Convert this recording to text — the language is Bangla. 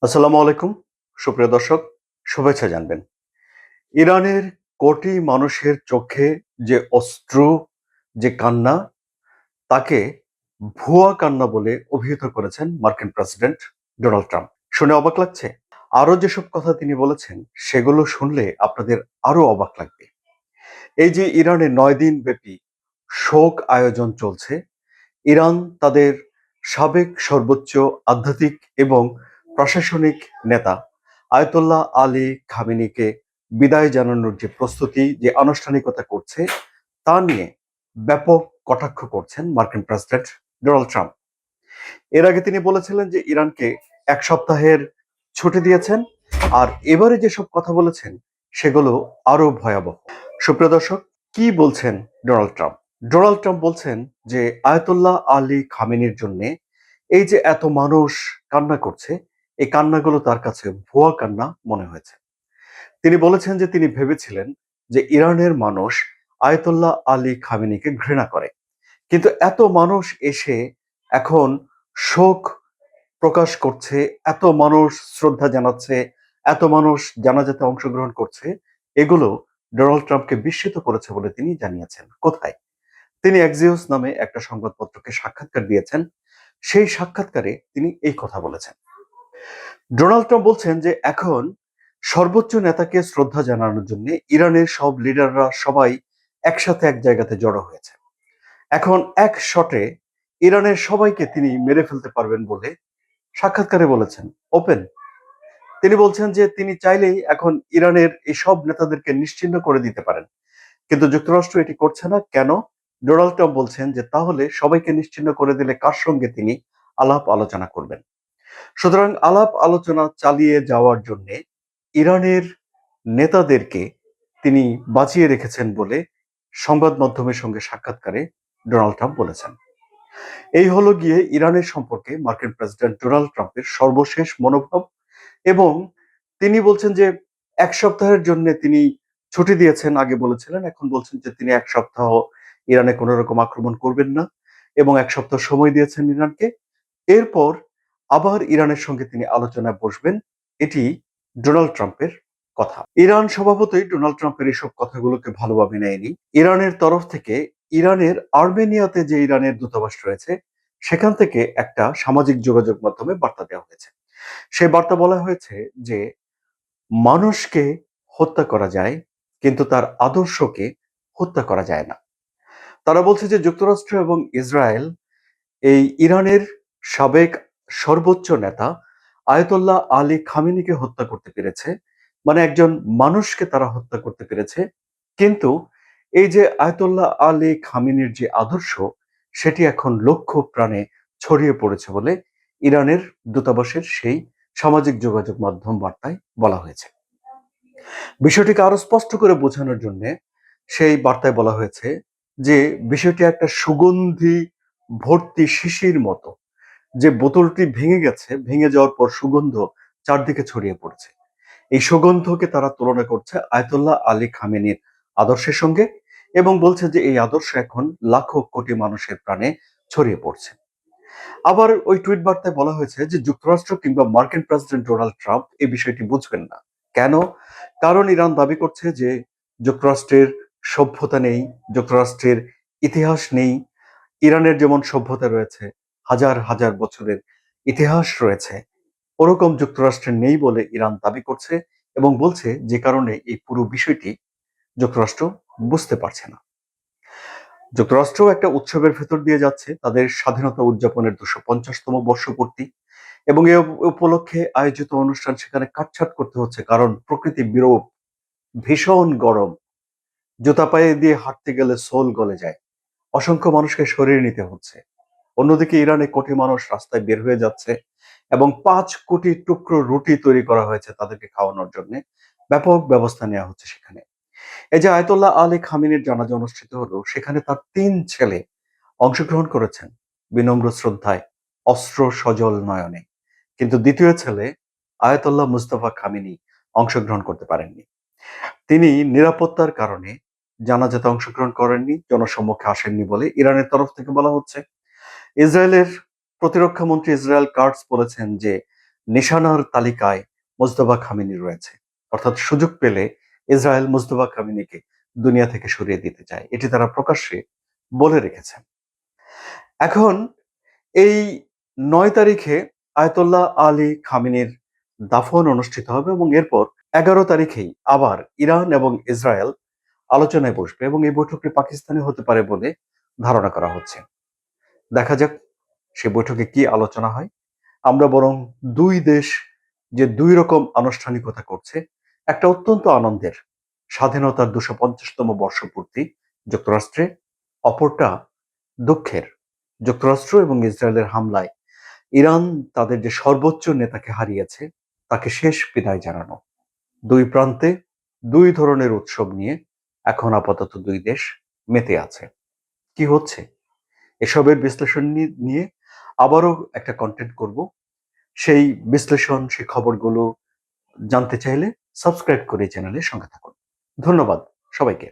আসসালামু আলাইকুম। সুপ্রিয় দর্শক, শুভেচ্ছা জানবেন। ইরানের কোটি মানুষের চোখে যে অশ্রু, যে কান্না, তাকে ভুয়া কান্না বলে অভিহিত করেছেন মার্কিন প্রেসিডেন্ট ডোনাল্ড ট্রাম্প। শুনে অবাক লাগছে? আরো যেসব কথা তিনি বলেছেন সেগুলো শুনলে আপনাদের আরো অবাক লাগবে। এই যে ইরানে ৯ দিন ব্যাপী শোক আয়োজন চলছে, ইরান তাদের সাবেক সর্বোচ্চ আধ্যাত্মিক এবং প্রশাসনিক নেতা আয়াতুল্লাহ আলী খামেনিকে বিদায় জানানোর যে প্রস্তুতি, যে আনুষ্ঠানিকতা করছে, তা নিয়ে ব্যাপক কটাক্ষ করছেন মার্কিন প্রেসিডেন্ট ডোনাল্ড ট্রাম্প। এর আগে তিনি বলেছিলেন যে ইরানকে ১ সপ্তাহের ছুটি দিয়েছেন, আর এবারে যেসব কথা বলেছেন সেগুলো আরো ভয়াবহ। সুপ্রিয় দর্শক, কি বলছেন ডোনাল্ড ট্রাম্প? ডোনাল্ড ট্রাম্প বলছেন যে আয়াতুল্লাহ আলী খামেনির জন্য এই যে এত মানুষ কান্না করছে, এই কান্নাগুলো তার কাছে ভুয়া কান্না মনে হয়েছে। তিনি বলেছেন যে তিনি ভেবেছিলেন যে ইরানের মানুষ আয়াতুল্লাহ আলী খামেনিকে ঘৃণা করে, কিন্তু এত মানুষ এসে এখন শোক প্রকাশ করছে, এত মানুষ শ্রদ্ধা জানাচ্ছে, এত মানুষ জানাজাতে অংশগ্রহণ করছে, এগুলো ডোনাল্ড ট্রাম্পকে বিস্মিত করেছে বলে তিনি জানিয়েছেন। কোথায়? তিনি এক্সিওস নামে একটা সংবাদপত্রকে সাক্ষাৎকার দিয়েছেন। সেই সাক্ষাৎকারে তিনি এই কথা বলেছেন। ডোনাল্ড ট্রাম্প বলছেন যে এখন সর্বোচ্চ নেতাকে শ্রদ্ধা জানানোর জন্য ইরানের সব লিডাররা সবাই একসাথে এক জায়গাতে জড়ো হয়েছে। এখন এক শটে ইরানের সবাইকে তিনি মেরে ফেলতে পারবেন বলে সাক্ষাৎকারে বলেছেন। ওপেন। তিনি বলছেন যে তিনি চাইলেই এখন ইরানের এই সব নেতাদেরকে নিশ্চিহ্ন করে দিতে পারেন, কিন্তু যুক্তরাষ্ট্র এটি করছে না। কেন? ডোনাল্ড ট্রাম্প বলছেন যে তাহলে সবাইকে নিশ্চিহ্ন করে দিলে কার সঙ্গে তিনি আলাপ আলোচনা করবেন? সুতরাং আলাপ আলোচনা চালিয়ে যাওয়ার জন্য ইরানের নেতাদেরকে তিনি বাঁচিয়ে রেখেছেন বলে সংবাদ মাধ্যমের সঙ্গে সাক্ষাৎকারে ডোনাল্ড ট্রাম্প বলেছেন। এই হলো গিয়ে ইরানের সম্পর্কে মার্কিন প্রেসিডেন্ট ডোনাল্ড ট্রাম্পের সর্বশেষ মনোভাব। এবং তিনি বলছেন যে ১ সপ্তাহের জন্য তিনি ছুটি দিয়েছেন, আগে বলেছিলেন, এখন বলছেন যে তিনি ১ সপ্তাহ ইরানে কোনো রকম আক্রমণ করবেন না এবং ১ সপ্তাহ সময় দিয়েছেন ইরানকে। এরপর আবার ইরানের সঙ্গে তিনি আলোচনায় বসবেন। এটি ডোনাল্ড ট্রাম্পের কথা। ইরান স্বভাবতই ডোনাল্ড ট্রাম্পের এসব কথাগুলোকে ভালোভাবে নেয়নি। ইরানের তরফ থেকে ইরানের আর্মেনিয়াতে যে ইরানের দূতাবাস রয়েছে, সেখান থেকে একটা সামাজিক যোগাযোগ মাধ্যমে বার্তা দেওয়া হয়েছে। সেই বার্তা বলা হয়েছে যে মানুষকে হত্যা করা যায়, কিন্তু তার আদর্শকে হত্যা করা যায় না। তারা বলছে যে যুক্তরাষ্ট্র এবং ইসরায়েল এই ইরানের সাবেক সর্বোচ্চ নেতা আয়াতুল্লাহ আলী খামেনিকে হত্যা করতে পেরেছে, মানে একজন মানুষকে তারা হত্যা করতে পেরেছে। কিন্তু এই যে আয়াতুল্লাহ আলী খামেনির যে আদর্শ, সেটি এখন লক্ষ প্রাণে ছড়িয়ে পড়েছে বলে ইরানের দূতাবাসের সেই সামাজিক যোগাযোগ মাধ্যম বার্তায় বলা হয়েছে। বিষয়টিকে আরো স্পষ্ট করে বোঝানোর জন্য সেই বার্তায় বলা হয়েছে যে বিষয়টি একটা সুগন্ধি ভর্তি শিশির মতো, যে বোতলটি ভেঙে গেছে, ভেঙে যাওয়ার পর সুগন্ধ চারদিকে ছড়িয়ে পড়ছে। এই সুগন্ধকে তারা তুলনা করছে আয়াতুল্লাহ আলী খামেনির আদর্শের সঙ্গে এবং বলছে যে এই আদর্শ এখন লাখো কোটি মানুষের প্রাণে ছড়িয়ে পড়ছে। আবার ওই টুইট বার্তায় বলা হয়েছে যে যুক্তরাষ্ট্র কিংবা মার্কিন প্রেসিডেন্ট ডোনাল্ড ট্রাম্প এই বিষয়টি বুঝবেন না। কেন? কারণ ইরান দাবি করছে যে যুক্তরাষ্ট্রের সভ্যতা নেই, যুক্তরাষ্ট্রের ইতিহাস নেই। ইরানের যেমন সভ্যতা রয়েছে, হাজার হাজার বছরের ইতিহাস রয়েছে, ওরকম যুক্তরাষ্ট্রের নেই বলে ইরান দাবি করছে এবং বলছে যে কারণে এই পুরো বিষয়টি যুক্তরাষ্ট্র বুঝতে পারছে না। যুক্তরাষ্ট্র একটা উৎসবের ভেতর দিয়ে যাচ্ছে, তাদের স্বাধীনতা উদযাপনের ২৫০তম বর্ষপূর্তি, এবং এই উপলক্ষে আয়োজিত অনুষ্ঠান সেখানে কাটছাট করতে হচ্ছে, কারণ প্রকৃতি বিরূপ, ভীষণ গরম, জুতা পায়ে দিয়ে হাঁটতে গেলে সোল গলে যায়, অসংখ্য মানুষকে সরিয়ে নিতে হচ্ছে। অন্যদিকে ইরানে কোটি মানুষ রাস্তায় বের হয়ে যাচ্ছে এবং ৫ কোটি টুকরো রুটি তৈরি করা হয়েছে তাদেরকে খাওয়ানোর জন্য। ব্যাপক ব্যবস্থা নেওয়া হচ্ছে সেখানে। এই যে আয়াতুল্লাহ আলী খামেনির জানাজা অনুষ্ঠিত হলো, সেখানে তার ৩ ছেলে অংশগ্রহণ করেছেন বিনম্র শ্রদ্ধায়, অস্ত্র সজল নয়নে। কিন্তু দ্বিতীয় ছেলে আয়াতুল্লাহ মুস্তফা খামেনি অংশগ্রহণ করতে পারেননি। তিনি নিরাপত্তার কারণে জানাজাতে অংশগ্রহণ করেননি, জনসম্মুখে আসেননি বলে ইরানের তরফ থেকে বলা হচ্ছে। ইসরায়েলের প্রতিরক্ষা মন্ত্রী ইসরায়েল কাটস বলেছেন যে নিশানার তালিকায় মোস্তফা খামেনি রয়েছে। অর্থাৎ সুযোগ পেলে ইসরায়েল মোস্তফা খামেনিকে দুনিয়া থেকে সরিয়ে দিতে চায়, এটি তারা প্রকাশ্যে বলে রেখেছে। এখন এই ৯ তারিখে আয়াতুল্লাহ আলী খামেনির দাফন অনুষ্ঠিত হবে এবং এরপর ১১ তারিখেই আবার ইরান এবং ইসরায়েল আলোচনায় বসবে এবং এই বৈঠকটি পাকিস্তানে হতে পারে বলে ধারণা করা হচ্ছে। দেখা যাক সে বৈঠকে কি আলোচনা হয়। আমরা বরং দুই দেশ যে দুই রকম আনুষ্ঠানিকতা করছে, একটা অত্যন্ত আনন্দের, স্বাধীনতার ২৫০তম বর্ষপূর্তি যুক্তরাষ্ট্রে, অপরটা দুঃখের, যুক্তরাষ্ট্র এবং ইসরায়েলের হামলায় ইরান তাদের যে সর্বোচ্চ নেতাকে হারিয়েছে তাকে শেষ বিদায় জানানো। দুই প্রান্তে দুই ধরনের উৎসব নিয়ে এখন আপাতত দুই দেশ মেতে আছে। কি হচ্ছে এসবের বিশ্লেষণ নিয়ে আবারও একটা কন্টেন্ট করব। সেই বিশ্লেষণ, সেই খবরগুলো জানতে চাইলে সাবস্ক্রাইব করে চ্যানেলের সঙ্গে থাকুন। ধন্যবাদ সবাইকে।